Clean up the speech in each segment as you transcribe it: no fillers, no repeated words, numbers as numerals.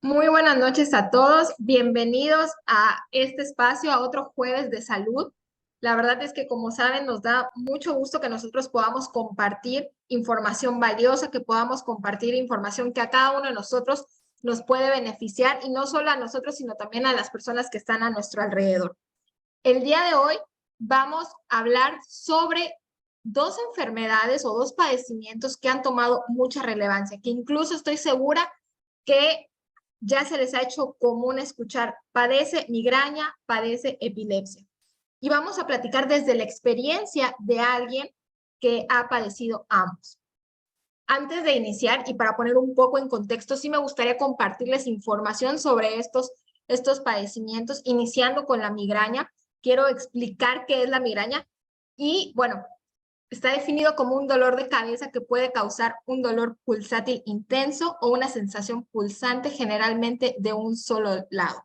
Muy buenas noches a todos. Bienvenidos a este espacio, a otro jueves de salud. La verdad es que, como saben, nos da mucho gusto que nosotros podamos compartir información valiosa, que podamos compartir información que a cada uno de nosotros nos puede beneficiar y no solo a nosotros, sino también a las personas que están a nuestro alrededor. El día de hoy vamos a hablar sobre dos enfermedades o dos padecimientos que han tomado mucha relevancia, que incluso estoy segura que ya se les ha hecho común escuchar, padece migraña, padece epilepsia. Y vamos a platicar desde la experiencia de alguien que ha padecido ambos. Antes de iniciar y para poner un poco en contexto, sí me gustaría compartirles información sobre estos padecimientos, iniciando con la migraña. Quiero explicar qué es la migraña y, bueno, está definido como un dolor de cabeza que puede causar un dolor pulsátil intenso o una sensación pulsante generalmente de un solo lado.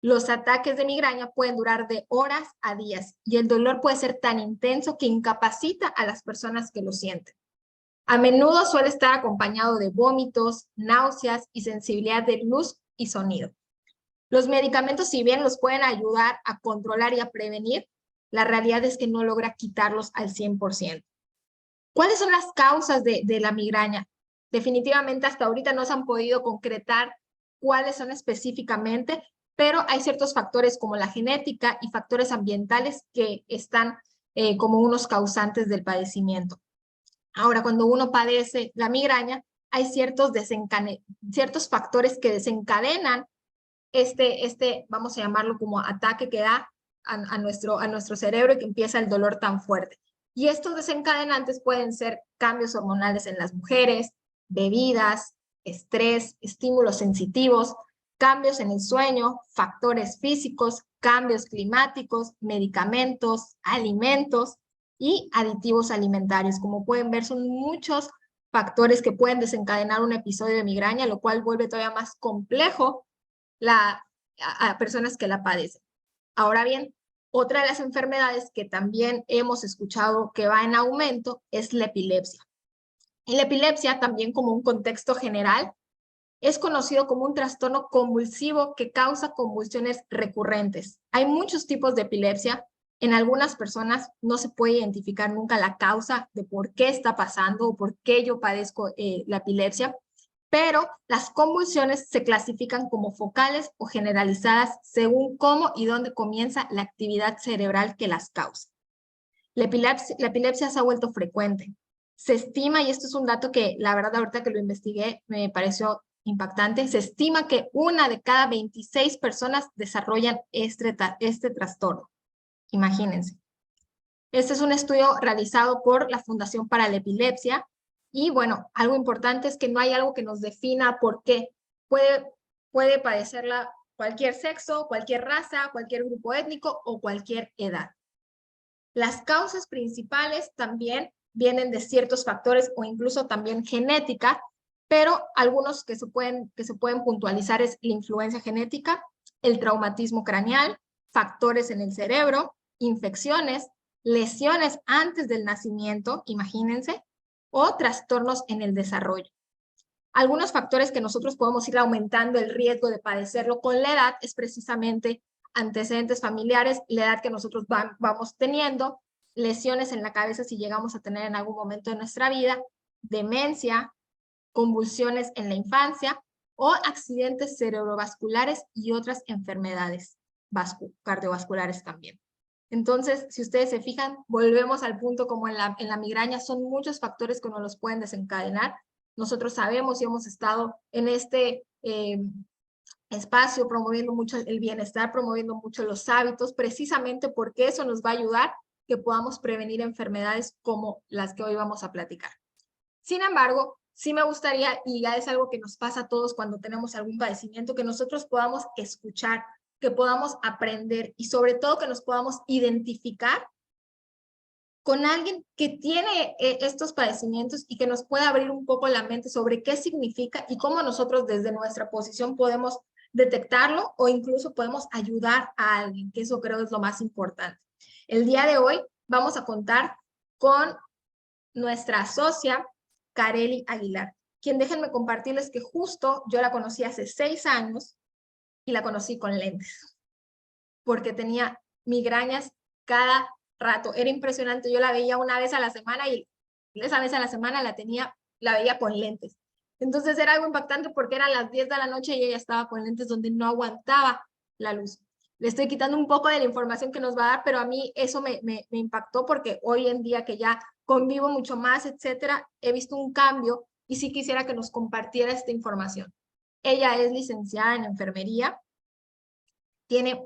Los ataques de migraña pueden durar de horas a días y el dolor puede ser tan intenso que incapacita a las personas que lo sienten. A menudo suele estar acompañado de vómitos, náuseas y sensibilidad de luz y sonido. Los medicamentos, si bien los pueden ayudar a controlar y a prevenir, la realidad es que no logra quitarlos al 100%. ¿Cuáles son las causas de la migraña? Definitivamente hasta ahorita no se han podido concretar cuáles son específicamente, pero hay ciertos factores como la genética y factores ambientales que están como unos causantes del padecimiento. Ahora, cuando uno padece la migraña, hay ciertos factores que desencadenan vamos a llamarlo como ataque que da a nuestro cerebro y que empieza el dolor tan fuerte. Y estos desencadenantes pueden ser cambios hormonales en las mujeres, bebidas, estrés, estímulos sensitivos, cambios en el sueño, factores físicos, cambios climáticos, medicamentos, alimentos y aditivos alimentarios. Como pueden ver, son muchos factores que pueden desencadenar un episodio de migraña, lo cual vuelve todavía más complejo la, a personas que la padecen. Ahora bien, otra de las enfermedades que también hemos escuchado que va en aumento es la epilepsia. Y la epilepsia, también como un contexto general, es conocido como un trastorno convulsivo que causa convulsiones recurrentes. Hay muchos tipos de epilepsia. En algunas personas no se puede identificar nunca la causa de por qué está pasando o por qué yo padezco la epilepsia, pero las convulsiones se clasifican como focales o generalizadas según cómo y dónde comienza la actividad cerebral que las causa. La epilepsia se ha vuelto frecuente. Se estima, y esto es un dato que la verdad ahorita que lo investigué me pareció impactante, se estima que una de cada 26 personas desarrollan este trastorno. Imagínense. Este es un estudio realizado por la Fundación para la Epilepsia y bueno, algo importante es que no hay algo que nos defina por qué. Puede padecerla cualquier sexo, cualquier raza, cualquier grupo étnico o cualquier edad. Las causas principales también vienen de ciertos factores o incluso también genética, pero algunos que se pueden puntualizar es la influencia genética, el traumatismo craneal, factores en el cerebro, infecciones, lesiones antes del nacimiento, imagínense, o trastornos en el desarrollo. Algunos factores que nosotros podemos ir aumentando el riesgo de padecerlo con la edad es precisamente antecedentes familiares, la edad que nosotros vamos teniendo, lesiones en la cabeza si llegamos a tener en algún momento de nuestra vida, demencia, convulsiones en la infancia o accidentes cerebrovasculares y otras enfermedades cardiovasculares también. Entonces, si ustedes se fijan, volvemos al punto como en la migraña, son muchos factores que nos los pueden desencadenar. Nosotros sabemos y hemos estado en este espacio promoviendo mucho el bienestar, promoviendo mucho los hábitos, precisamente porque eso nos va a ayudar que podamos prevenir enfermedades como las que hoy vamos a platicar. Sin embargo, sí me gustaría, y ya es algo que nos pasa a todos cuando tenemos algún padecimiento, que nosotros podamos escuchar, que podamos aprender y sobre todo que nos podamos identificar con alguien que tiene estos padecimientos y que nos pueda abrir un poco la mente sobre qué significa y cómo nosotros desde nuestra posición podemos detectarlo o incluso podemos ayudar a alguien, que eso creo es lo más importante. El día de hoy vamos a contar con nuestra socia, Kareli Aguilar. quien déjenme compartirles que justo yo la conocí hace 6 años y la conocí con lentes, porque tenía migrañas cada rato. Era impresionante. Yo la veía una vez a la semana y esa vez a la semana la veía con lentes. Entonces era algo impactante porque eran las 10 de la noche y ella estaba con lentes donde no aguantaba la luz. Le estoy quitando un poco de la información que nos va a dar, pero a mí eso me impactó porque hoy en día que ya convivo mucho más, etcétera, he visto un cambio y sí quisiera que nos compartiera esta información. Ella es licenciada en enfermería, tiene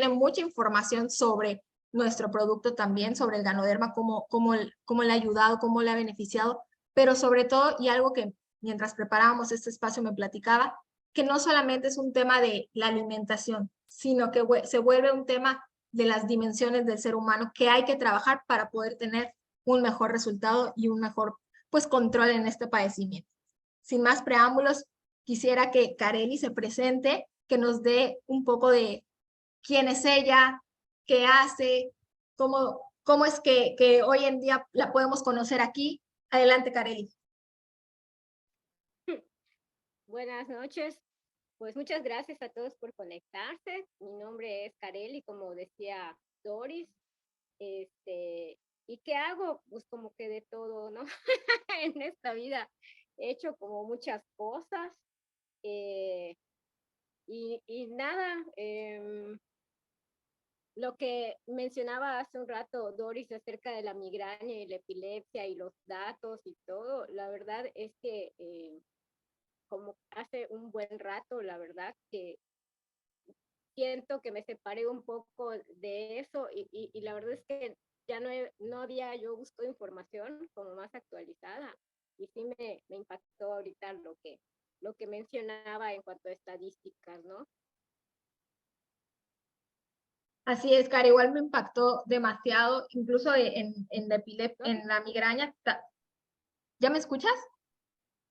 mucha información sobre nuestro producto también, sobre el Ganoderma, cómo le ha ayudado, cómo le ha beneficiado, pero sobre todo, y algo que mientras preparábamos este espacio me platicaba, que no solamente es un tema de la alimentación, sino que se vuelve un tema de las dimensiones del ser humano que hay que trabajar para poder tener un mejor resultado y un mejor pues control en este padecimiento. Sin más preámbulos, quisiera que Kareli se presente, que nos dé un poco de quién es ella, qué hace, cómo es que hoy en día la podemos conocer aquí. Adelante, Kareli. Buenas noches. Pues muchas gracias a todos por conectarse. Mi nombre es Kareli, como decía Doris. ¿Y qué hago? Pues como que de todo, ¿no? En esta vida he hecho como muchas cosas. eh, y nada, lo que mencionaba hace un rato Doris acerca de la migraña y la epilepsia y los datos y todo, la verdad es que como hace un buen rato, la verdad que siento que me separé un poco de eso y la verdad es que ya no había yo buscado información como más actualizada y sí me impactó ahorita lo que mencionaba en cuanto a estadísticas, ¿no? Así es, Cara, igual me impactó demasiado, incluso ¿No? en la migraña. ¿Ya me escuchas?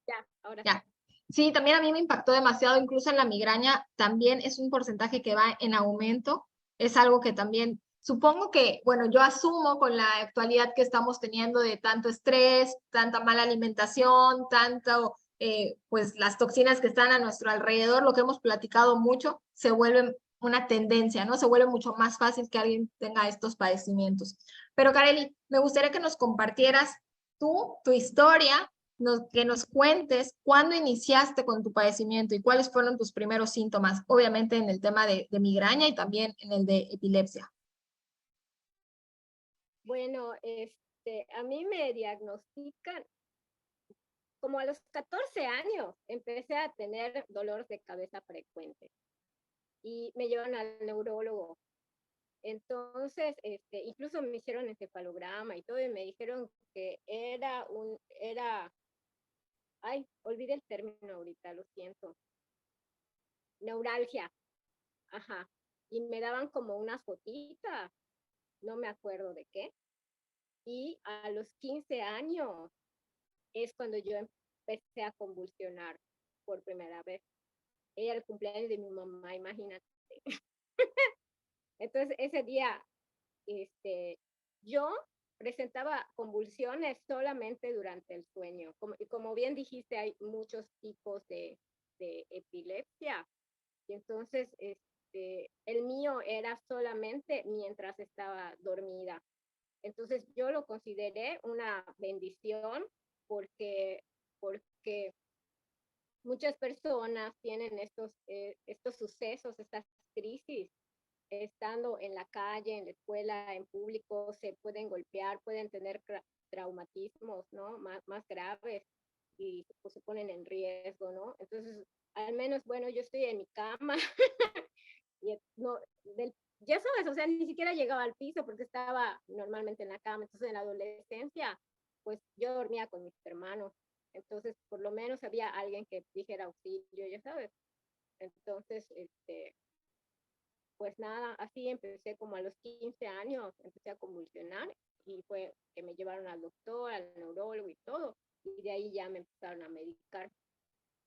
Ya, ahora sí. Ya. Sí, también a mí me impactó demasiado, incluso en la migraña también es un porcentaje que va en aumento. Es algo que también, supongo que, bueno, yo asumo con la actualidad que estamos teniendo de tanto estrés, tanta mala alimentación, pues las toxinas que están a nuestro alrededor, lo que hemos platicado mucho, se vuelve una tendencia, ¿no? Se vuelve mucho más fácil que alguien tenga estos padecimientos. Pero, Kareli, me gustaría que nos compartieras tu historia, que nos cuentes cuándo iniciaste con tu padecimiento y cuáles fueron tus primeros síntomas, obviamente en el tema de migraña y también en el de epilepsia. Bueno, a mí me diagnostican como a los 14 años, empecé a tener dolor de cabeza frecuente y me llevan al neurólogo. Entonces, incluso me hicieron encefalograma y todo, y me dijeron que ay, olvidé el término ahorita, lo siento, neuralgia, ajá, y me daban como una fotita, no me acuerdo de qué, y a los 15 años es cuando yo empecé a convulsionar por primera vez. Era el cumpleaños de mi mamá, imagínate. Entonces, ese día, yo presentaba convulsiones solamente durante el sueño. Y como bien dijiste, hay muchos tipos de epilepsia. Y entonces, el mío era solamente mientras estaba dormida. Entonces, yo lo consideré una bendición porque, porque muchas personas tienen estos sucesos, estas crisis estando en la calle, en la escuela, en público, se pueden golpear, pueden tener traumatismos, ¿no? Más graves y pues, se ponen en riesgo, ¿no? Entonces, al menos, bueno, yo estoy en mi cama y no, ya sabes, o sea, ni siquiera llegaba al piso porque estaba normalmente en la cama. Entonces, en la adolescencia, pues yo dormía con mis hermanos. Entonces, por lo menos había alguien que dijera auxilio, ya sabes. Entonces, pues nada, así empecé como a los 15 años, empecé a convulsionar y fue que me llevaron al doctor, al neurólogo y todo, y de ahí ya me empezaron a medicar.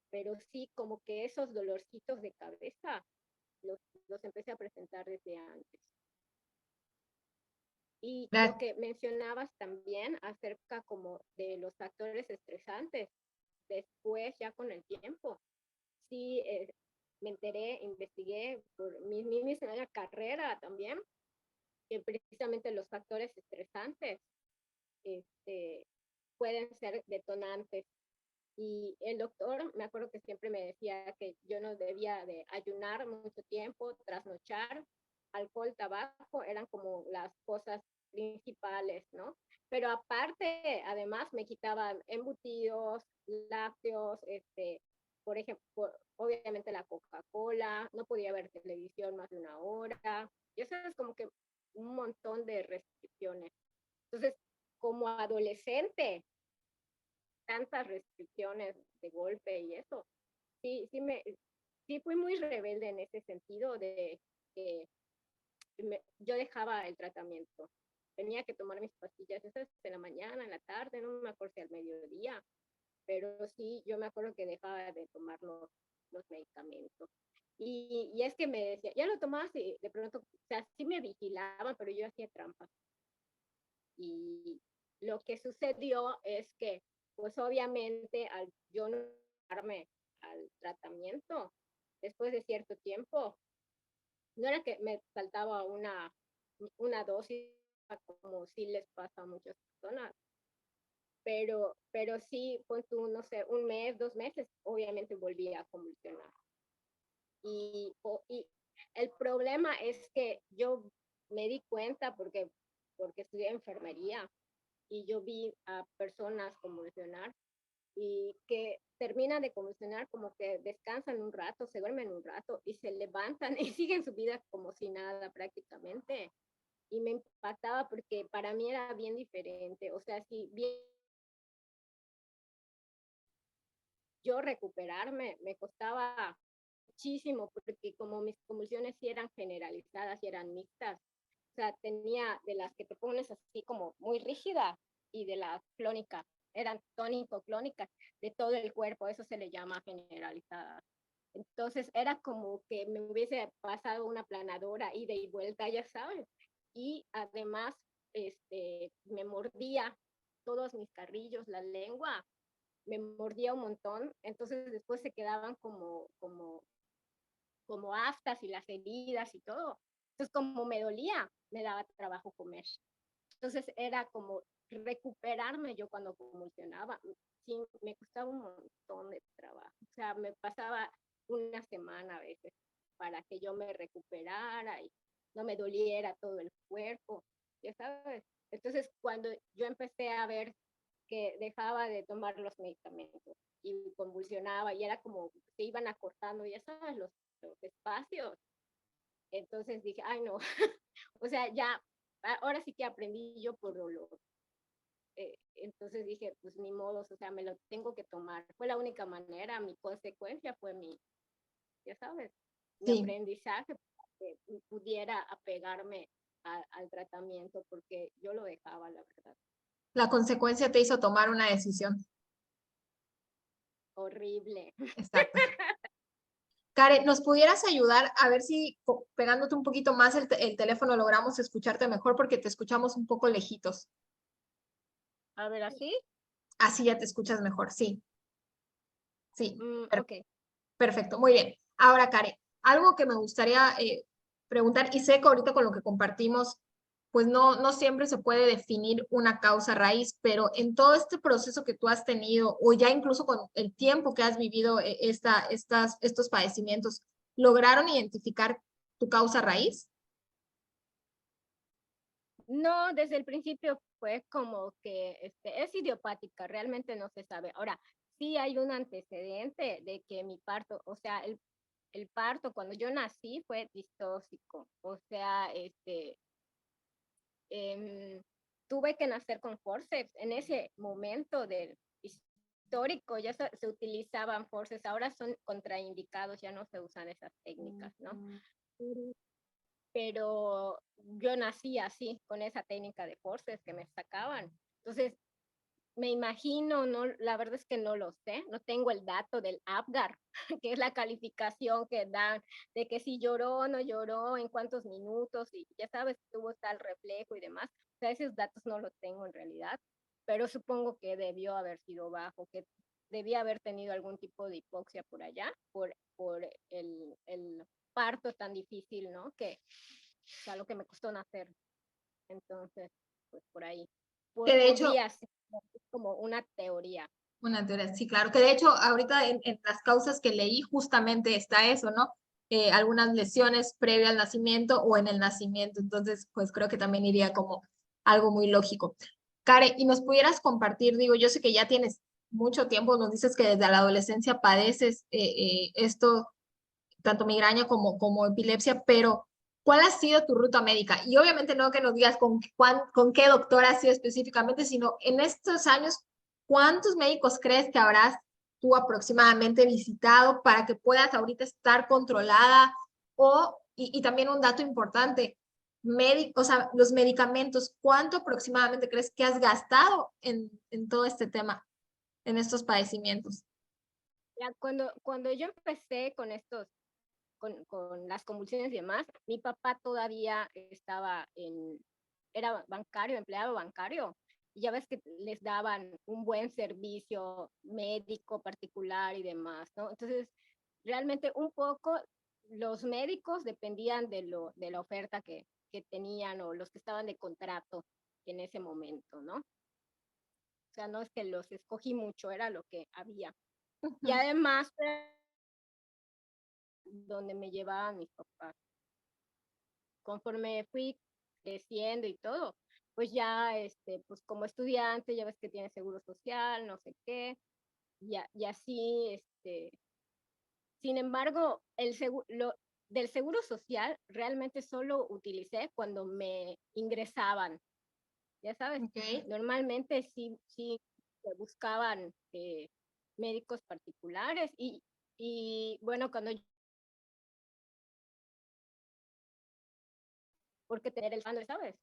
Pero sí, como que esos dolorcitos de cabeza los empecé a presentar desde antes. Y lo que mencionabas también acerca como de los factores estresantes, después, ya con el tiempo, sí me enteré, investigué por mi misma carrera también, que precisamente los factores estresantes este, pueden ser detonantes. Y el doctor, me acuerdo que siempre me decía que yo no debía de ayunar mucho tiempo, trasnochar, alcohol, tabaco, eran como las cosas principales, ¿no? Pero aparte, además, me quitaban embutidos, lácteos, por ejemplo, obviamente la Coca-Cola, no podía ver televisión más de una hora, y eso es como que un montón de restricciones. Entonces, como adolescente, tantas restricciones de golpe y eso, sí fui muy rebelde en ese sentido de que yo dejaba el tratamiento. Tenía que tomar mis pastillas esas en la mañana, en la tarde, no me acuerdo si al mediodía, pero sí, yo me acuerdo que dejaba de tomar los medicamentos. Y es que me decía, ya lo tomabas y de pronto, o sea, sí me vigilaban, pero yo hacía trampa. Y lo que sucedió es que, pues obviamente, al yo no darme al tratamiento, después de cierto tiempo, no era que me faltaba una dosis, como sí les pasa a muchas personas, pero sí, pues tú, no sé, un mes, 2 meses, obviamente volví a convulsionar. Y el problema es que yo me di cuenta porque estudié enfermería y yo vi a personas convulsionar y que terminan de convulsionar como que descansan un rato, se duermen un rato y se levantan y siguen su vida como si nada prácticamente. Y me impactaba porque para mí era bien diferente, o sea, si bien yo recuperarme me costaba muchísimo porque como mis convulsiones sí eran generalizadas y eran mixtas, o sea, tenía de las que te pones así como muy rígida y de las clónicas, eran tónico-clónicas de todo el cuerpo, eso se le llama generalizada. Entonces era como que me hubiese pasado una planadora ida y vuelta, ya sabes. Y además, me mordía todos mis carrillos, la lengua, me mordía un montón, entonces después se quedaban como aftas y las heridas y todo. Entonces, como me dolía, me daba trabajo comer. Entonces, era como recuperarme yo cuando convulsionaba. Sí, me costaba un montón de trabajo. O sea, me pasaba una semana a veces para que yo me recuperara y no me doliera todo el cuerpo, ya sabes. Entonces, cuando yo empecé a ver que dejaba de tomar los medicamentos y convulsionaba y era como se iban acortando, ya sabes, los espacios. Entonces dije, ay no, o sea, ya, ahora sí que aprendí yo por dolor. Entonces dije, pues ni modos, o sea, me lo tengo que tomar. Fue la única manera, mi consecuencia fue ya sabes, mi Sí, aprendizaje para que pudiera apegarme al tratamiento porque yo lo dejaba, la verdad. la consecuencia te hizo tomar una decisión. Horrible. Exacto. Karen, ¿nos pudieras ayudar a ver si pegándote un poquito más el teléfono logramos escucharte mejor porque te escuchamos un poco lejitos? A ver, así. Así ya te escuchas mejor. Sí, sí. Ok. Perfecto, muy bien. Ahora, Karen, algo que me gustaría preguntar, y sé que ahorita con lo que compartimos, pues no siempre se puede definir una causa raíz, pero en todo este proceso que tú has tenido, o ya incluso con el tiempo que has vivido estos padecimientos, ¿lograron identificar tu causa raíz? No, desde el principio fue como que es idiopática, realmente no se sabe. Ahora, sí hay un antecedente de que mi parto, o sea, el parto cuando yo nací fue distóxico, o sea, em, tuve que nacer con forceps. En ese momento del histórico ya se utilizaban forceps, ahora son contraindicados, ya no se usan esas técnicas, ¿no? Pero yo nací así, con esa técnica de forceps que me sacaban. Entonces, me imagino, no, la verdad es que no lo sé, no tengo el dato del APGAR, que es la calificación que dan de que si lloró o no lloró, en cuántos minutos, y ya sabes, tuvo tal reflejo y demás. O sea, esos datos no los tengo en realidad, pero supongo que debió haber sido bajo, que debía haber tenido algún tipo de hipoxia por allá, por el parto tan difícil, ¿no? Que es algo que me costó nacer. Entonces, pues por ahí. Que de hecho, Podría ser como una teoría. una teoría, sí, claro, que de hecho ahorita en las causas que leí justamente está eso, ¿no? Algunas lesiones previo al nacimiento o en el nacimiento, entonces pues creo que también iría como algo muy lógico. Care, y nos pudieras compartir, digo, yo sé que ya tienes mucho tiempo, nos dices que desde la adolescencia padeces esto, tanto migraña como epilepsia, pero ¿cuál ha sido tu ruta médica? Y obviamente no que nos digas con qué doctor has sido específicamente, sino en estos años, ¿cuántos médicos crees que habrás tú aproximadamente visitado para que puedas ahorita estar controlada? Y también un dato importante, o sea, los medicamentos, ¿cuánto aproximadamente crees que has gastado en todo este tema, en estos padecimientos? Ya, cuando yo empecé con estos, con las convulsiones y demás, mi papá todavía era bancario, empleado bancario, y ya ves que les daban un buen servicio médico particular y demás, ¿no? Entonces, realmente un poco los médicos dependían de la oferta que tenían o los que estaban de contrato en ese momento, ¿no? O sea, no es que los escogí mucho, era lo que había. Y Ujú. además, donde me llevaban mis papás. Conforme fui creciendo y todo, pues ya, pues como estudiante, ya ves que tiene seguro social, no sé qué, y así, sin embargo, del seguro social realmente solo utilicé cuando me ingresaban, ya sabes, Ok. normalmente sí buscaban médicos particulares y bueno, porque tener el fondo, ¿sabes?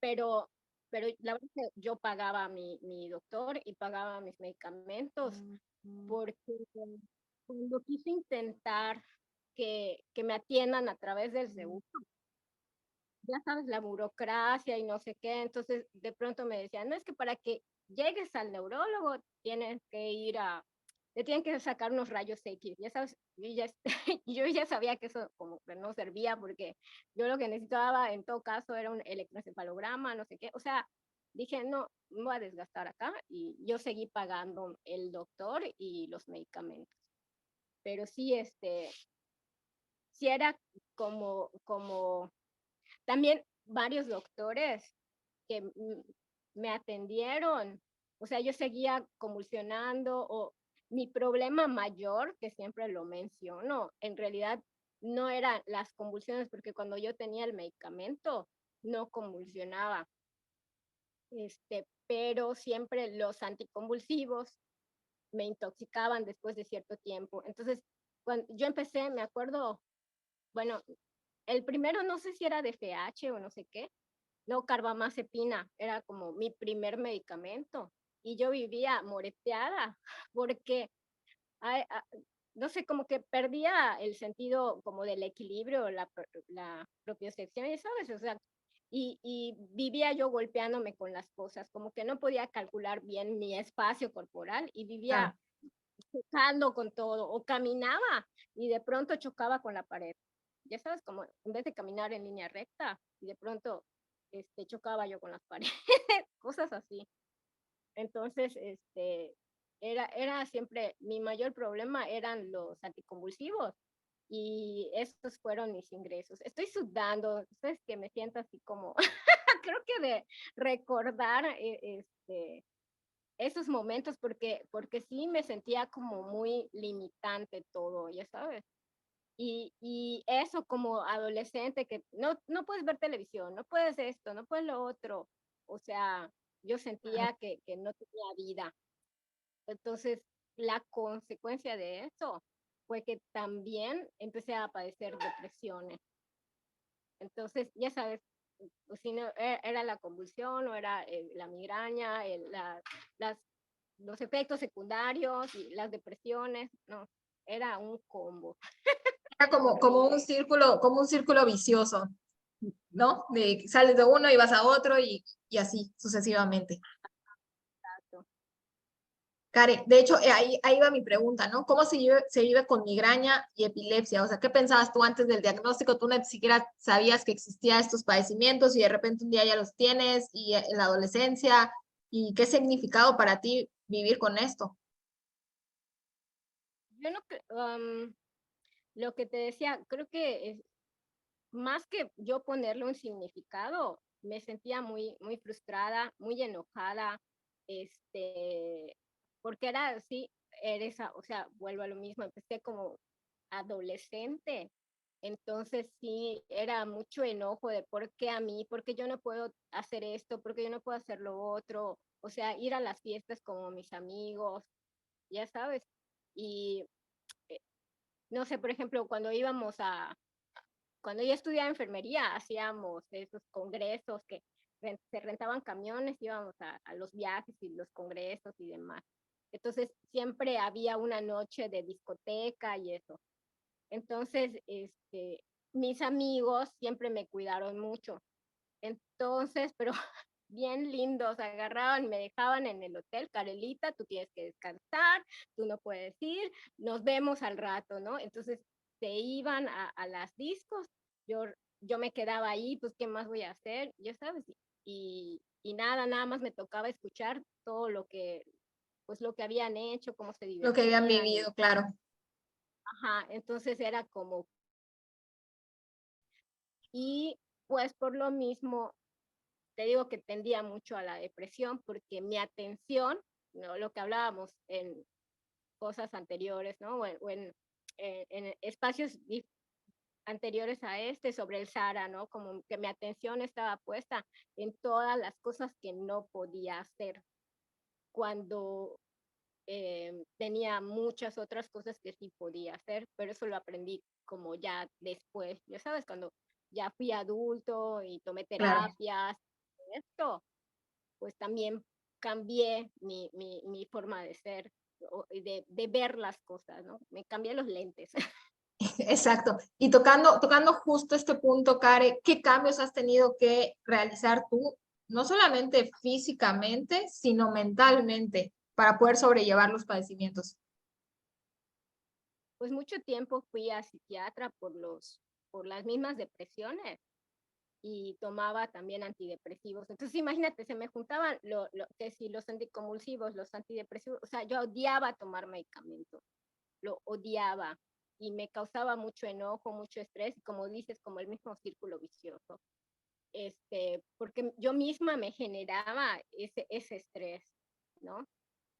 Pero, pero la verdad es que yo pagaba mi doctor y pagaba mis medicamentos porque cuando quise intentar que me atiendan a través del seguro, ya sabes, la burocracia y no sé qué, entonces de pronto me decían, no es que para que llegues al neurólogo tienes que le tienen que sacar unos rayos X, ya sabes, yo ya sabía que eso como que no servía porque yo lo que necesitaba en todo caso era un electroencefalograma, no sé qué, o sea, dije, no, me voy a desgastar acá y yo seguí pagando el doctor y los medicamentos, pero sí, sí era como también varios doctores que me atendieron. O sea, yo seguía convulsionando o mi problema mayor, que siempre lo menciono, en realidad no eran las convulsiones, porque cuando yo tenía el medicamento no convulsionaba, pero siempre los anticonvulsivos me intoxicaban después de cierto tiempo. Entonces, cuando yo empecé, me acuerdo, bueno, el primero no sé si era de FH o no sé qué, no, carbamazepina, era como mi primer medicamento. Y yo vivía moreteada porque, ay, no sé, como que perdía el sentido como del equilibrio, la propiocepción, y sabes, o sea, y vivía yo golpeándome con las cosas, como que no podía calcular bien mi espacio corporal y vivía Claro. chocando con todo, o caminaba y de pronto chocaba con la pared. Ya sabes, como en vez de caminar en línea recta, y de pronto chocaba yo con las paredes, cosas así. Entonces, era siempre, mi mayor problema eran los anticonvulsivos y estos fueron mis ingresos. Estoy sudando, sabes que me siento así como, creo que de recordar esos momentos porque sí me sentía como muy limitante todo, ya sabes. Y eso como adolescente, que no puedes ver televisión, no puedes esto, no puedes lo otro. O sea, yo Claro. sentía que no tenía vida. Entonces, la consecuencia de eso fue que también empecé a padecer depresiones. Entonces, ya sabes, pues, si no, era la convulsión o era la migraña, las, los efectos secundarios y las depresiones, no, era un combo Era horrible. como un círculo vicioso, ¿no? De, sales de uno y vas a otro y así sucesivamente. Karen, de hecho, ahí va mi pregunta, ¿no? ¿Cómo se vive con migraña y epilepsia? O sea, ¿qué pensabas tú antes del diagnóstico? Tú ni siquiera sabías que existían estos padecimimientos y de repente un día ya los tienes y en la adolescencia. ¿Y qué significado para ti vivir con esto? Yo no, lo que te decía, creo que más que yo ponerle un significado, me sentía muy, muy frustrada, muy enojada, porque era así, o sea, vuelvo a lo mismo, empecé como adolescente, entonces sí, era mucho enojo de por qué a mí, por qué yo no puedo hacer esto, por qué yo no puedo hacer lo otro, o sea, ir a las fiestas como mis amigos, ya sabes, y eh, no sé, por ejemplo, cuando yo estudiaba enfermería, hacíamos esos congresos que se rentaban camiones, íbamos a los viajes y los congresos y demás. Entonces, siempre había una noche de discoteca y eso. Entonces, mis amigos siempre me cuidaron mucho. Entonces, pero bien lindos, agarraban, me dejaban en el hotel, Carelita, tú tienes que descansar, tú no puedes ir, nos vemos al rato, ¿no? Entonces se iban a las discos, yo, yo me quedaba ahí, pues, ¿qué más voy a hacer? Ya sabes, y nada más me tocaba escuchar todo pues, lo que habían hecho, cómo se Lo que habían divertían, vivido, claro. ajá, entonces era como, y pues por lo mismo te digo que tendía mucho a la depresión porque mi atención, ¿no? Lo que hablábamos en cosas anteriores, ¿no? En espacios anteriores a sobre el Sara, ¿no? Como que mi atención estaba puesta en todas las cosas que no podía hacer cuando tenía muchas otras cosas que sí podía hacer, pero eso lo aprendí como ya después, ya sabes, cuando ya fui adulto y tomé Claro. terapias, esto, pues también cambié mi forma de ser, de ver las cosas, ¿no? Me cambié los lentes. Exacto. Y tocando justo este punto, Care, ¿qué cambios has tenido que realizar tú, no solamente físicamente, sino mentalmente, para poder sobrellevar los padecimientos? Pues mucho tiempo fui a psiquiatra por las mismas depresiones y tomaba también antidepresivos. Entonces, imagínate, se me juntaban que si los anticonvulsivos, los antidepresivos, o sea, yo odiaba tomar medicamentos, lo odiaba y me causaba mucho enojo, mucho estrés y como dices, como el mismo círculo vicioso. Porque yo misma me generaba ese estrés, ¿no?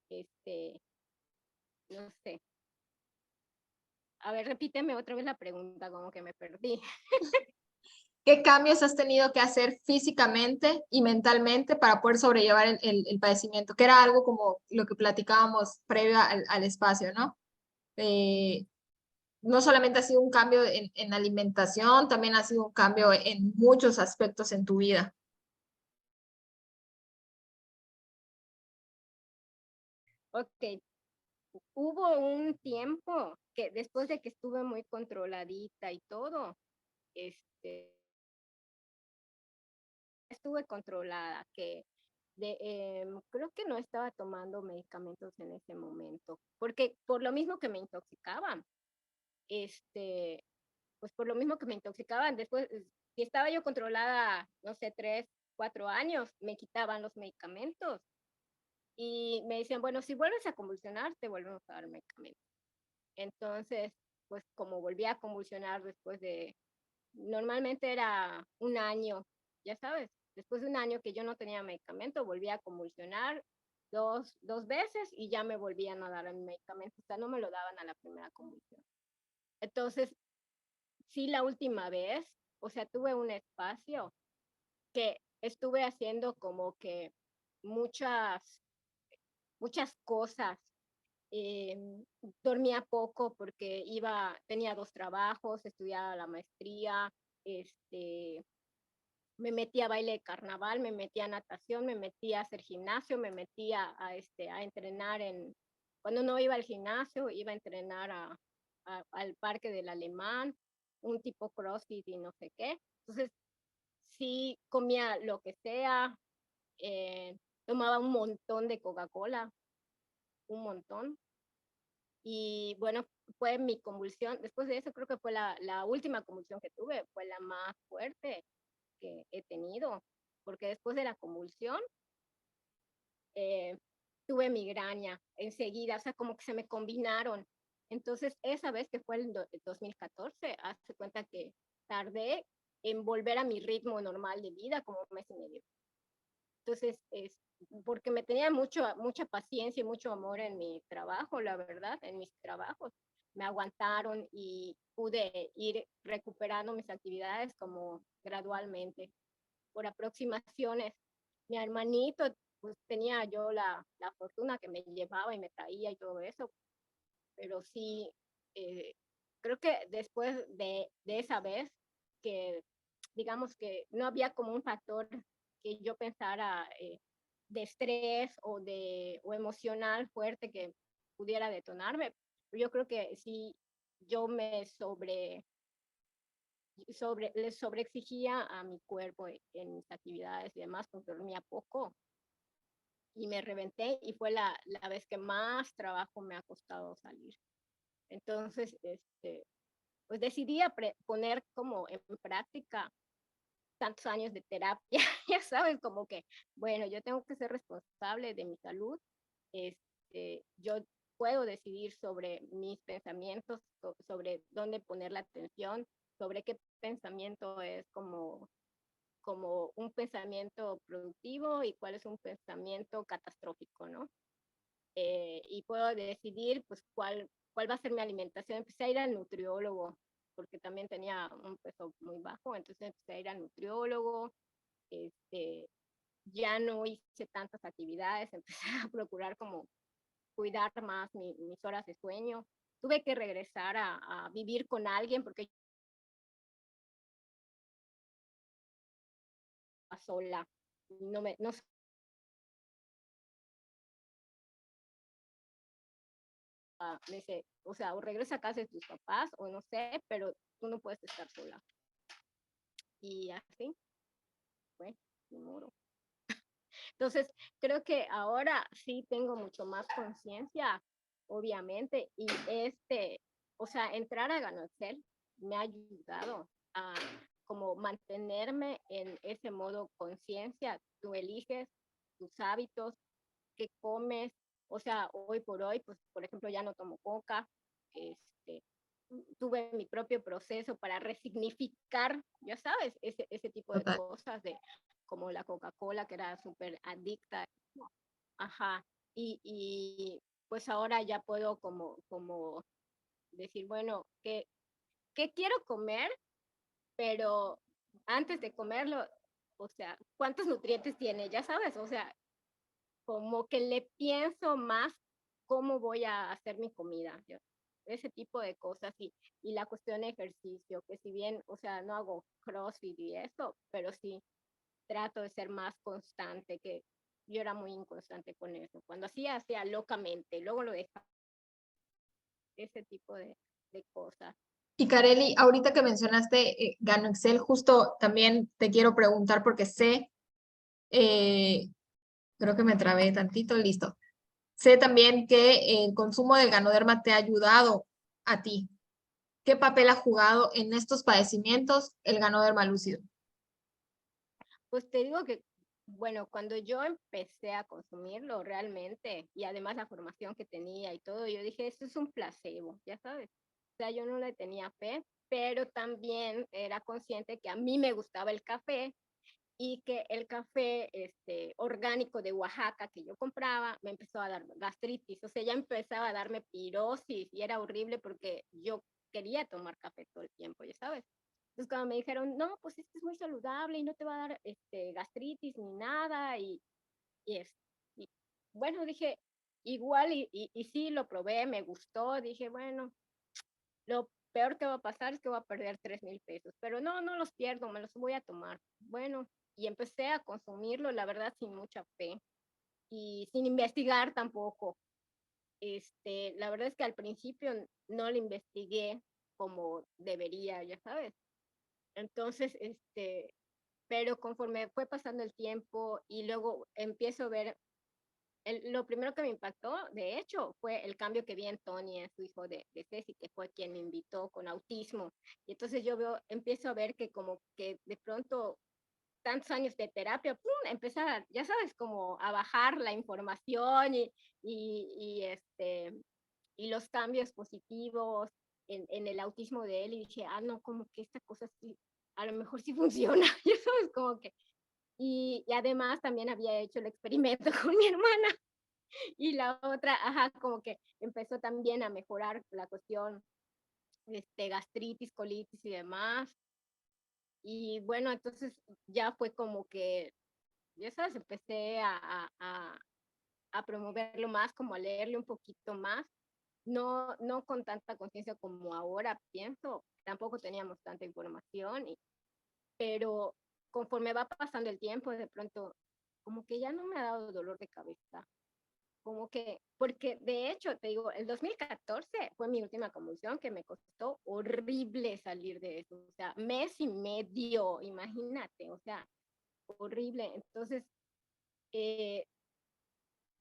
Este, no sé. A ver, repíteme otra vez la pregunta, como que me perdí. ¿Qué cambios has tenido que hacer físicamente y mentalmente para poder sobrellevar el padecimiento? Que era algo como lo que platicábamos previo al espacio, ¿no? Eh, no solamente ha sido un cambio en alimentación, también ha sido un cambio en muchos aspectos en tu vida. Ok, hubo un tiempo que después de que estuve muy controladita y todo, estuve controlada, creo que no estaba tomando medicamentos en ese momento, porque por lo mismo que me intoxicaban, pues por lo mismo que me intoxicaban, después, si estaba yo controlada, no sé, 3, 4 años, me quitaban los medicamentos y me decían, bueno, si vuelves a convulsionar, te volvemos a dar medicamentos. Entonces, pues como volví a convulsionar normalmente era un año, ya sabes, después de un año que yo no tenía medicamento, volví a convulsionar dos veces y ya me volvían a dar el medicamento, o sea, no me lo daban a la primera convulsión. Entonces, sí, la última vez, o sea, tuve un espacio que estuve haciendo como que muchas, muchas cosas. Eh, Dormía poco porque tenía 2 trabajos, estudiaba la maestría, me metí a baile de carnaval, me metí a natación, me metí a hacer gimnasio, me metí a entrenar cuando no iba al gimnasio, iba a entrenar al Parque del Alemán, un tipo CrossFit y no sé qué. Entonces, sí comía lo que sea, tomaba un montón de Coca-Cola, un montón. Y bueno, fue mi convulsión. Después de eso creo que fue la última convulsión que tuve, fue la más fuerte que he tenido, porque después de la convulsión eh, tuve migraña enseguida, o sea, como que se me combinaron. Entonces, esa vez que fue el 2014, hace cuenta que tardé en volver a mi ritmo normal de vida como un mes y medio. Entonces, porque me tenía mucha paciencia y mucho amor en mi trabajo, la verdad, en mis trabajos. Me aguantaron y pude ir recuperando mis actividades como gradualmente, por aproximaciones. Mi hermanito, pues tenía yo la fortuna que me llevaba y me traía y todo eso, pero sí, eh, creo que después de esa vez, que digamos que no había como un factor que yo pensara de estrés o emocional fuerte que pudiera detonarme, yo creo que sí, yo le sobreexigía a mi cuerpo en mis actividades y demás, porque dormía poco y me reventé y fue la vez que más trabajo me ha costado salir. Entonces, pues decidí poner como en práctica tantos años de terapia, ya sabes, como que, bueno, yo tengo que ser responsable de mi salud, yo puedo decidir sobre mis pensamientos, sobre dónde poner la atención, sobre qué pensamiento es como un pensamiento productivo y cuál es un pensamiento catastrófico, ¿no? Y puedo decidir pues cuál va a ser mi alimentación. Empecé a ir al nutriólogo porque también tenía un peso muy bajo, entonces empecé a ir al nutriólogo, ya no hice tantas actividades, empecé a procurar como cuidar más mis horas de sueño. Tuve que regresar a vivir con alguien porque yo estaba sola, no me dice, o sea, o regresa a casa de tus papás o no sé, pero tú no puedes estar sola. Y así fue, ni modo. Entonces, creo que ahora sí tengo mucho más conciencia, obviamente, y o sea, entrar a Gano Excel me ha ayudado a como mantenerme en ese modo conciencia. Tú eliges tus hábitos, qué comes, o sea, hoy por hoy, pues, por ejemplo, ya no tomo coca, este, tuve mi propio proceso para resignificar, ya sabes, ese tipo de Total. cosas, como la Coca-Cola, que era súper adicta. Ajá. Y pues ahora ya puedo como decir, bueno, ¿qué quiero comer? Pero antes de comerlo, o sea, ¿cuántos nutrientes tiene? Ya sabes, o sea, como que le pienso más cómo voy a hacer mi comida, ese tipo de cosas y la cuestión de ejercicio, que si bien, o sea, no hago CrossFit y eso, pero sí trato de ser más constante, que yo era muy inconstante con eso. Cuando hacía locamente, luego lo dejaba, ese tipo de cosas. Y Carely, ahorita que mencionaste Gano Excel, justo también te quiero preguntar porque sé, eh, creo que me trabé tantito, listo. Sé también que el consumo del Ganoderma te ha ayudado a ti. ¿Qué papel ha jugado en estos padecimientos el Ganoderma lúcido? Pues te digo que, bueno, cuando yo empecé a consumirlo realmente, y además la formación que tenía y todo, yo dije, esto es un placebo, ya sabes. O sea, yo no le tenía fe, pero también era consciente que a mí me gustaba el café y que el café orgánico de Oaxaca que yo compraba me empezó a dar gastritis, o sea, ya empezaba a darme pirosis y era horrible porque yo quería tomar café todo el tiempo, ya sabes. Entonces cuando me dijeron, no, pues este es muy saludable y no te va a dar gastritis ni nada y bueno, dije, igual y sí, lo probé, me gustó, dije, bueno, lo peor que va a pasar es que voy a perder 3,000 pesos, pero no los pierdo, me los voy a tomar. Bueno, y empecé a consumirlo, la verdad, sin mucha fe y sin investigar tampoco. La verdad es que al principio no lo investigué como debería, ya sabes. Entonces, pero conforme fue pasando el tiempo y luego empiezo a ver lo primero que me impactó, de hecho, fue el cambio que vi en Tony, en su hijo de Ceci, que fue quien me invitó con autismo. Y entonces yo empiezo a ver que como que de pronto tantos años de terapia, ¡pum!, empezar, ya sabes, como a bajar la información y los cambios positivos en el autismo de él. Y dije, no, como que esta cosa sí, a lo mejor sí funciona, ya sabes, como que. Y además también había hecho el experimento con mi hermana y la otra, como que empezó también a mejorar la cuestión, gastritis, colitis y demás. Y bueno, entonces ya fue como que, ya sabes, empecé a promoverlo más, como a leerle un poquito más. No con tanta conciencia como ahora pienso, tampoco teníamos tanta información, pero conforme va pasando el tiempo, de pronto, como que ya no me ha dado dolor de cabeza. Como que, porque de hecho, te digo, el 2014 fue mi última convulsión, que me costó horrible salir de eso, o sea, mes y medio, imagínate, o sea, horrible. Entonces, eh,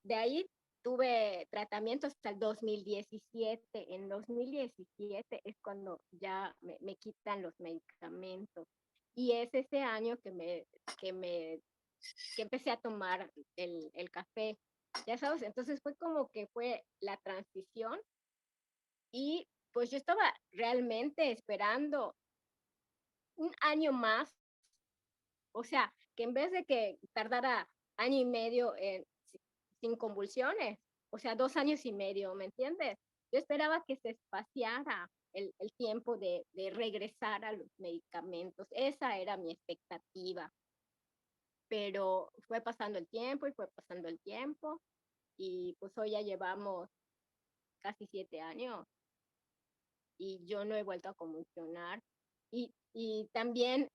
de ahí tuve tratamiento hasta el 2017. En 2017 es cuando ya me quitan los medicamentos. Y es ese año que empecé a tomar el café, ya sabes. Entonces fue como que fue la transición y pues yo estaba realmente esperando un año más, o sea, que en vez de que tardara año y medio sin convulsiones, o sea, 2 años y medio, ¿me entiendes? Yo esperaba que se espaciara el tiempo de regresar a los medicamentos. Esa era mi expectativa. Pero fue pasando el tiempo y fue pasando el tiempo y pues hoy ya llevamos casi 7 años y yo no he vuelto a convulsionar. Y también,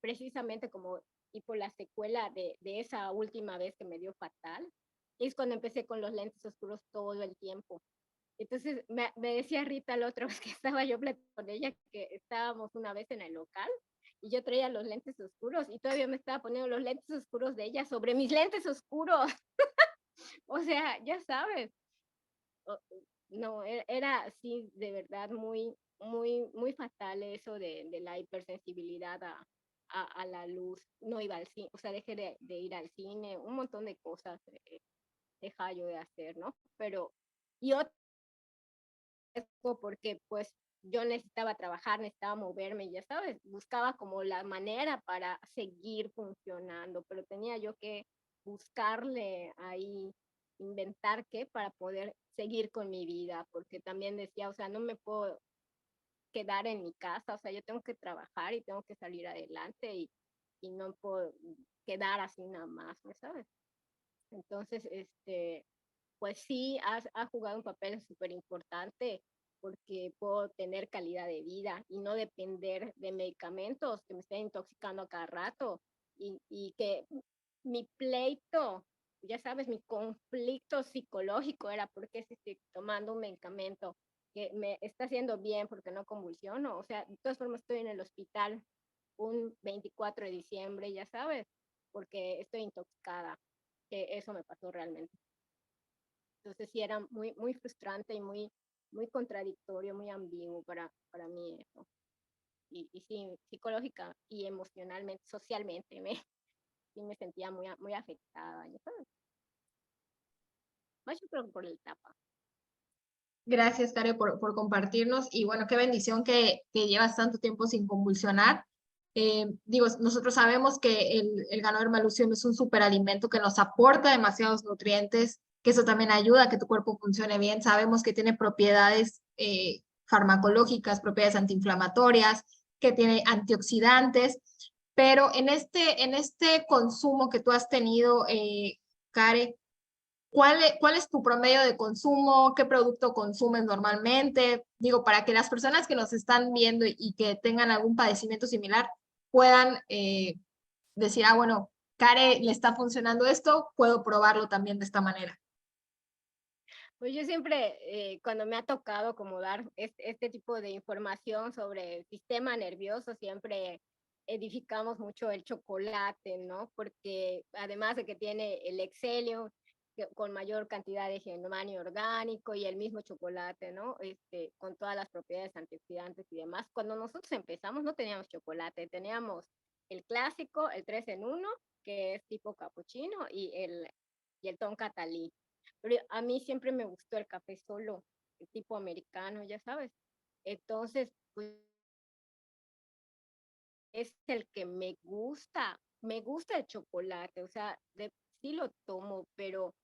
precisamente como tipo la secuela de esa última vez que me dio fatal, es cuando empecé con los lentes oscuros todo el tiempo. Entonces me decía Rita la otra vez que estaba yo platicando con ella, que estábamos una vez en el local y yo traía los lentes oscuros y todavía me estaba poniendo los lentes oscuros de ella sobre mis lentes oscuros. O sea, ya sabes, no, era así de verdad muy, muy, muy fatal eso de la hipersensibilidad a la luz. No iba al cine, o sea, dejé de ir al cine, un montón de cosas dejaba yo de hacer, ¿no? Pero, y otro porque pues yo necesitaba trabajar, necesitaba moverme, ya sabes, buscaba como la manera para seguir funcionando, pero tenía yo que buscarle ahí, inventar qué para poder seguir con mi vida, porque también decía, o sea, no me puedo quedar en mi casa, o sea, yo tengo que trabajar y tengo que salir adelante y no puedo quedar así nada más, ¿me sabes? Entonces, pues sí, ha jugado un papel súper importante porque puedo tener calidad de vida y no depender de medicamentos que me estén intoxicando a cada rato y que mi pleito, ya sabes, mi conflicto psicológico era porque estoy tomando un medicamento que me está haciendo bien porque no convulsiono. O sea, de todas formas estoy en el hospital un 24 de diciembre, ya sabes, porque estoy intoxicada, que eso me pasó realmente. Entonces sí era muy, muy frustrante y muy, muy contradictorio, muy ambiguo para mí eso. Y sí, psicológica y emocionalmente, socialmente, sí me sentía muy, muy afectada. ¿Ya sabes? Más yo creo que por la etapa. Gracias, Kare, por compartirnos. Y bueno, qué bendición que llevas tanto tiempo sin convulsionar. Digo, nosotros sabemos que el ganado hermalución es un superalimento que nos aporta demasiados nutrientes, que eso también ayuda a que tu cuerpo funcione bien. Sabemos que tiene propiedades farmacológicas, propiedades antiinflamatorias, que tiene antioxidantes, pero en este consumo que tú has tenido, Kare, ¿cuál es tu promedio de consumo? ¿Qué producto consumes normalmente? Digo, para que las personas que nos están viendo y que tengan algún padecimiento similar puedan decir, bueno, Care, le está funcionando esto, puedo probarlo también de esta manera. Pues yo siempre, cuando me ha tocado como dar este tipo de información sobre el sistema nervioso, siempre edificamos mucho el chocolate, ¿no? Porque además de que tiene el excelio, con mayor cantidad de germanio orgánico y el mismo chocolate, ¿no? Con todas las propiedades antioxidantes y demás. Cuando nosotros empezamos no teníamos chocolate, teníamos el clásico, el 3 en 1, que es tipo capuchino, y el Tonka Talí. Pero a mí siempre me gustó el café solo, el tipo americano, ya sabes. Entonces, pues es el que me gusta el chocolate, o sea, sí lo tomo, pero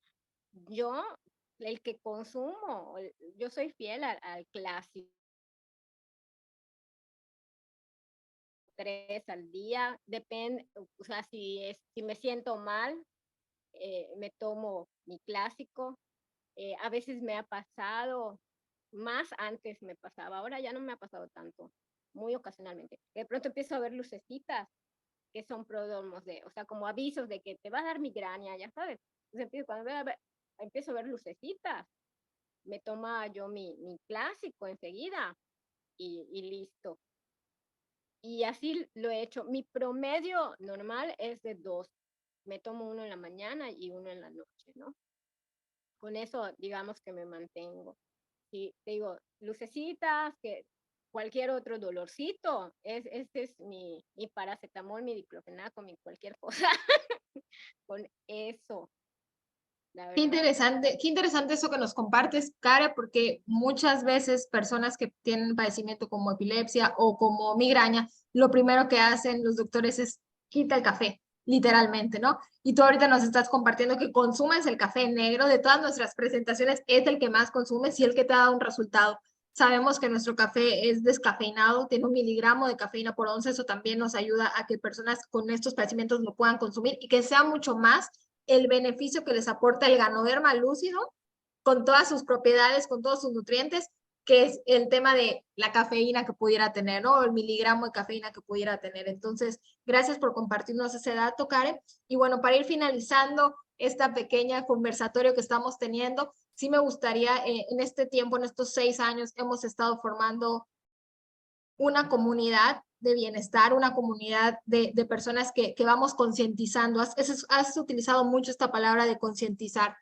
yo, el que consumo, yo soy fiel al clásico, 3 al día, depende, o sea, si me siento mal, me tomo mi clásico. A veces me ha pasado, más antes me pasaba, ahora ya no me ha pasado tanto, muy ocasionalmente. De pronto empiezo a ver lucecitas que son prodromos o sea, como avisos de que te va a dar migraña, ya sabes. Entonces empiezo a ver lucecitas, me toma yo mi clásico enseguida y listo. Y así lo he hecho. Mi promedio normal es de 2. Me tomo uno en la mañana y uno en la noche, ¿no? Con eso, digamos que me mantengo. Y te digo, lucecitas, que cualquier otro dolorcito, este es mi paracetamol, mi diclofenaco, mi cualquier cosa. Con eso, la verdad. Qué interesante eso que nos compartes, Care, porque muchas veces personas que tienen padecimiento como epilepsia o como migraña, lo primero que hacen los doctores es quita el café, literalmente, ¿no? Y tú ahorita nos estás compartiendo que consumes el café negro de todas nuestras presentaciones, es el que más consumes y el que te ha dado un resultado. Sabemos que nuestro café es descafeinado, tiene 1 miligramo de cafeína por onza, eso también nos ayuda a que personas con estos padecimientos lo puedan consumir y que sea mucho más el beneficio que les aporta el Ganoderma lúcido con todas sus propiedades, con todos sus nutrientes, que es el tema de la cafeína que pudiera tener, ¿no? El miligramo de cafeína que pudiera tener. Entonces, gracias por compartirnos ese dato, Karen. Y bueno, para ir finalizando esta pequeña conversatorio que estamos teniendo, sí me gustaría, en este tiempo, en estos 6 años, hemos estado formando una comunidad de bienestar, una comunidad de personas que vamos concientizando. Has utilizado mucho esta palabra de concientizar.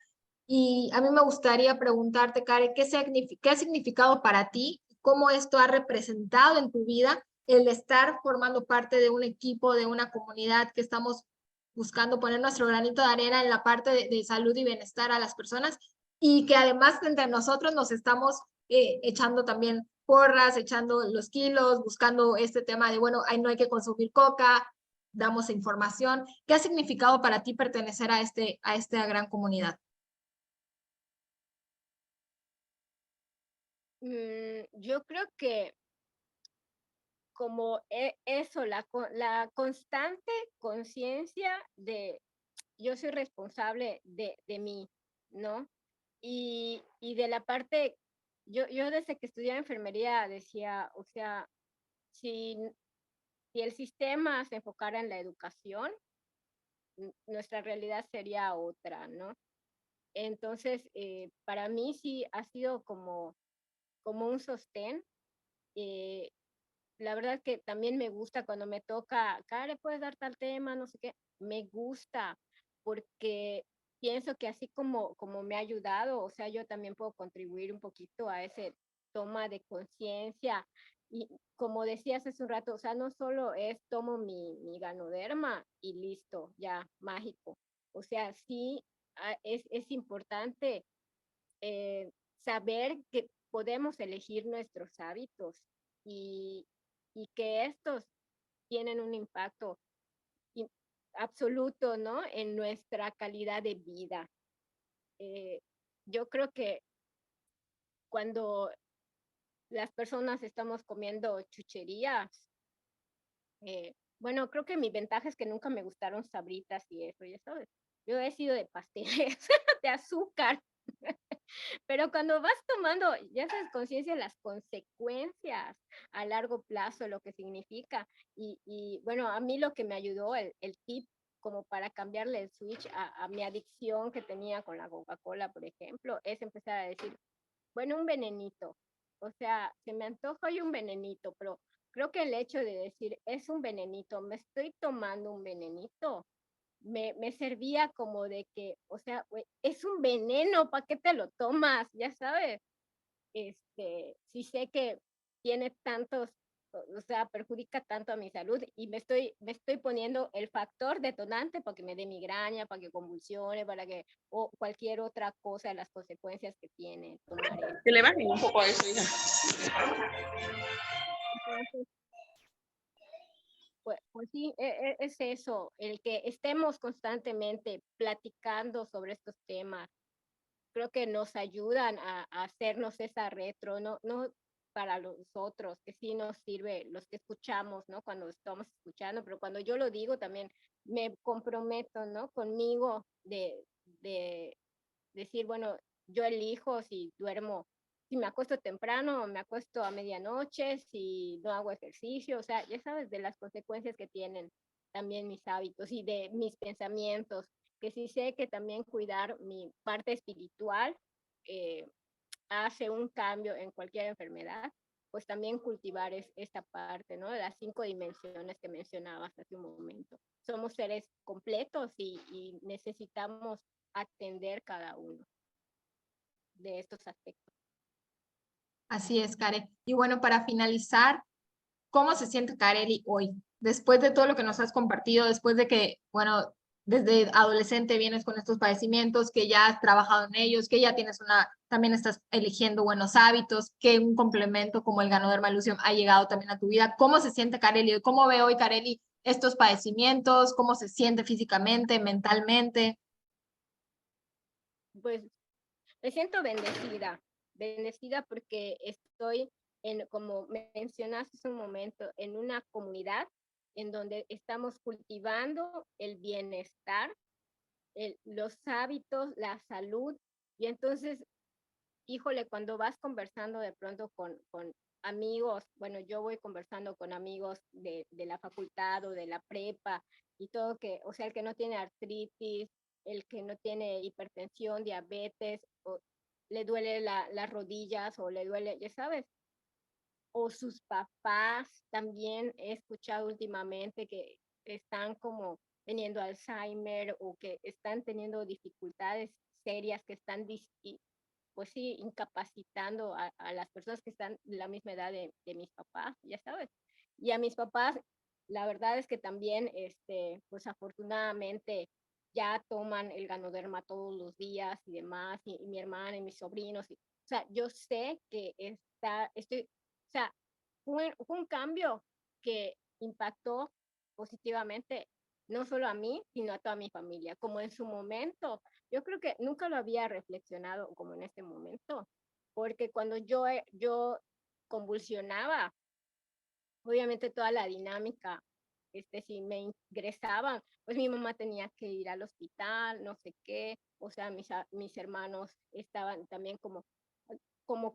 Y a mí me gustaría preguntarte, Karen, ¿qué ha significado para ti? ¿Cómo esto ha representado en tu vida el estar formando parte de un equipo, de una comunidad que estamos buscando poner nuestro granito de arena en la parte de salud y bienestar a las personas y que además entre nosotros nos estamos echando también porras, echando los kilos, buscando este tema de, bueno, no hay que consumir coca, damos información? ¿Qué ha significado para ti pertenecer a esta gran comunidad? Yo creo que como eso, la constante conciencia de yo soy responsable de mí, ¿no? Y de la parte, yo desde que estudiaba enfermería decía, o sea, si, si el sistema se enfocara en la educación, nuestra realidad sería otra, ¿no? Entonces, para mí sí ha sido como un sostén. eh, la verdad que también me gusta cuando me toca, Care, puedes dar tal tema, no sé qué, me gusta, porque pienso que así como me ha ayudado, o sea, yo también puedo contribuir un poquito a ese toma de conciencia. Y como decías hace un rato, o sea, no solo es tomo mi Ganoderma y listo, ya, mágico. O sea, sí es importante saber que podemos elegir nuestros hábitos y, y que estos tienen un impacto in- absoluto, ¿no? En nuestra calidad de vida. Eh, yo creo que cuando las personas estamos comiendo chucherías, bueno, creo que mi ventaja es que nunca me gustaron sabritas y eso, ya sabes. Yo he sido de pasteles, de azúcar. Pero cuando vas tomando, ya haces conciencia de las consecuencias a largo plazo, lo que significa. Y bueno, a mí lo que me ayudó, el tip como para cambiarle el switch a mi adicción que tenía con la Coca-Cola, por ejemplo, es empezar a decir, bueno, un venenito. O sea, se me antoja hoy un venenito, pero creo que el hecho de decir, es un venenito, me estoy tomando un venenito, me servía como de que, o sea, güey, es un veneno, ¿para qué te lo tomas? Ya sabes, si sé que tiene tantos, o sea, perjudica tanto a mi salud y me estoy poniendo el factor detonante para que me dé migraña, para que convulsione, para que, o cualquier otra cosa, las consecuencias que tiene tomar Que le esto. bajen un poco a eso, hija. Entonces, pues sí, es eso, el que estemos constantemente platicando sobre estos temas, creo que nos ayudan a hacernos esa retro, no para los otros, que sí nos sirve, los que escuchamos, ¿no? Cuando estamos escuchando, pero cuando yo lo digo también me comprometo, ¿no? Conmigo de decir, bueno, yo elijo si duermo, si me acuesto temprano o me acuesto a medianoche, si no hago ejercicio, o sea, ya sabes de las consecuencias que tienen también mis hábitos y de mis pensamientos, que sí sé que también cuidar mi parte espiritual eh, hace un cambio en cualquier enfermedad, pues también cultivar esta parte, ¿no? De las 5 dimensiones que mencionabas hace un momento. Somos seres completos y necesitamos atender cada uno de estos aspectos. Así es, Karen. Y bueno, para finalizar, ¿cómo se siente Kareli hoy? Después de todo lo que nos has compartido, después de que, bueno, desde adolescente vienes con estos padecimientos, que ya has trabajado en ellos, que ya tienes también estás eligiendo buenos hábitos, que un complemento como el Ganoderma Lucium ha llegado también a tu vida. ¿Cómo se siente Kareli hoy? ¿Cómo ve hoy Kareli estos padecimientos? ¿Cómo se siente físicamente, mentalmente? Pues me siento bendecida porque estoy como mencionaste hace un momento, en una comunidad en donde estamos cultivando el bienestar, los hábitos, la salud, y entonces, híjole, cuando vas conversando de pronto con amigos, bueno, yo voy conversando con amigos de la facultad o de la prepa y todo que, o sea, el que no tiene artritis, el que no tiene hipertensión, diabetes, o le duele las rodillas o le duele, ya sabes, o sus papás, también he escuchado últimamente que están como teniendo Alzheimer o que están teniendo dificultades serias que están pues sí, incapacitando a las personas que están de la misma edad de mis papás, ya sabes. Y a mis papás, la verdad es que también, pues afortunadamente ya toman el Ganoderma todos los días y demás, y mi hermana y mis sobrinos. O sea, yo sé que o sea, fue un cambio que impactó positivamente no solo a mí, sino a toda mi familia, como en su momento yo creo que nunca lo había reflexionado como en este momento, porque cuando yo convulsionaba, obviamente toda la dinámica, si me ingresaban, pues mi mamá tenía que ir al hospital, no sé qué, o sea, mis hermanos estaban también como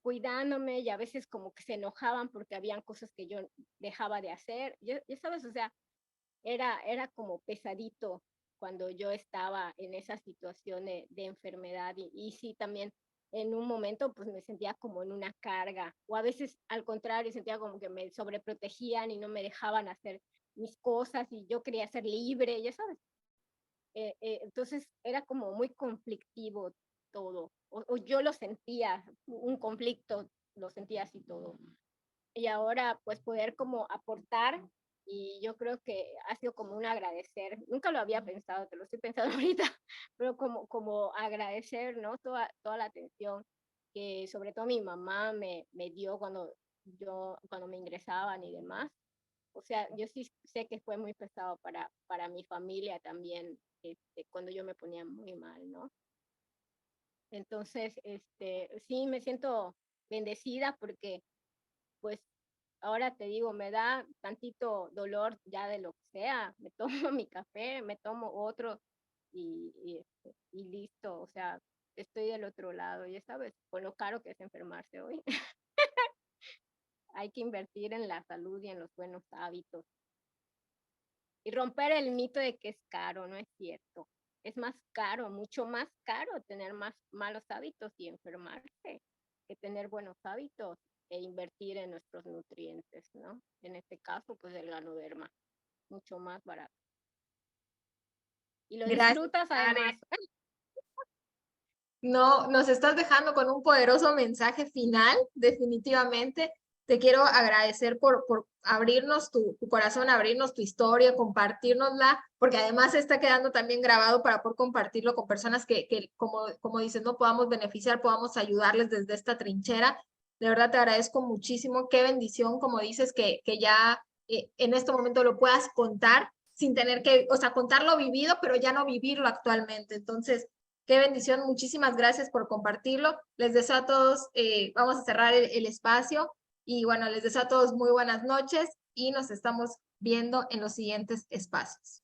cuidándome y a veces como que se enojaban porque habían cosas que yo dejaba de hacer, ya sabes, o sea, era como pesadito cuando yo estaba en esa situación de enfermedad y sí también en un momento pues me sentía como en una carga o a veces al contrario sentía como que me sobreprotegían y no me dejaban hacer mis cosas y yo quería ser libre, ya sabes. Entonces era como muy conflictivo todo o yo lo sentía, un conflicto, lo sentía así todo y ahora pues poder como aportar y yo creo que ha sido como un agradecer, nunca lo había pensado, te lo estoy pensando ahorita, pero como agradecer, ¿no? Toda la atención que sobre todo mi mamá me dio cuando me ingresaban y demás. O sea, yo sí sé que fue muy pesado para mi familia también, cuando yo me ponía muy mal, ¿no? Entonces, sí me siento bendecida porque pues ahora te digo, me da tantito dolor ya de lo que sea, me tomo mi café, me tomo otro y listo, o sea, estoy del otro lado, ya sabes, con lo caro que es enfermarse hoy. Hay que invertir en la salud y en los buenos hábitos y romper el mito de que es caro, no es cierto. Es más caro, mucho más caro tener más malos hábitos y enfermarse que tener buenos hábitos e invertir en nuestros nutrientes, ¿no? En este caso, pues el Ganoderma, mucho más barato. Y lo Gracias, disfrutas Karen. además. No, nos estás dejando con un poderoso mensaje final, definitivamente. Te quiero agradecer por abrirnos tu corazón, abrirnos tu historia, compartirnosla, porque además está quedando también grabado para poder compartirlo con personas que como dices, no podamos beneficiar, podamos ayudarles desde esta trinchera. De verdad te agradezco muchísimo. Qué bendición, como dices, que ya en este momento lo puedas contar sin tener que, o sea, contar lo vivido, pero ya no vivirlo actualmente. Entonces, qué bendición, muchísimas gracias por compartirlo. Les deseo a todos, vamos a cerrar el espacio y bueno, les deseo a todos muy buenas noches y nos estamos viendo en los siguientes espacios.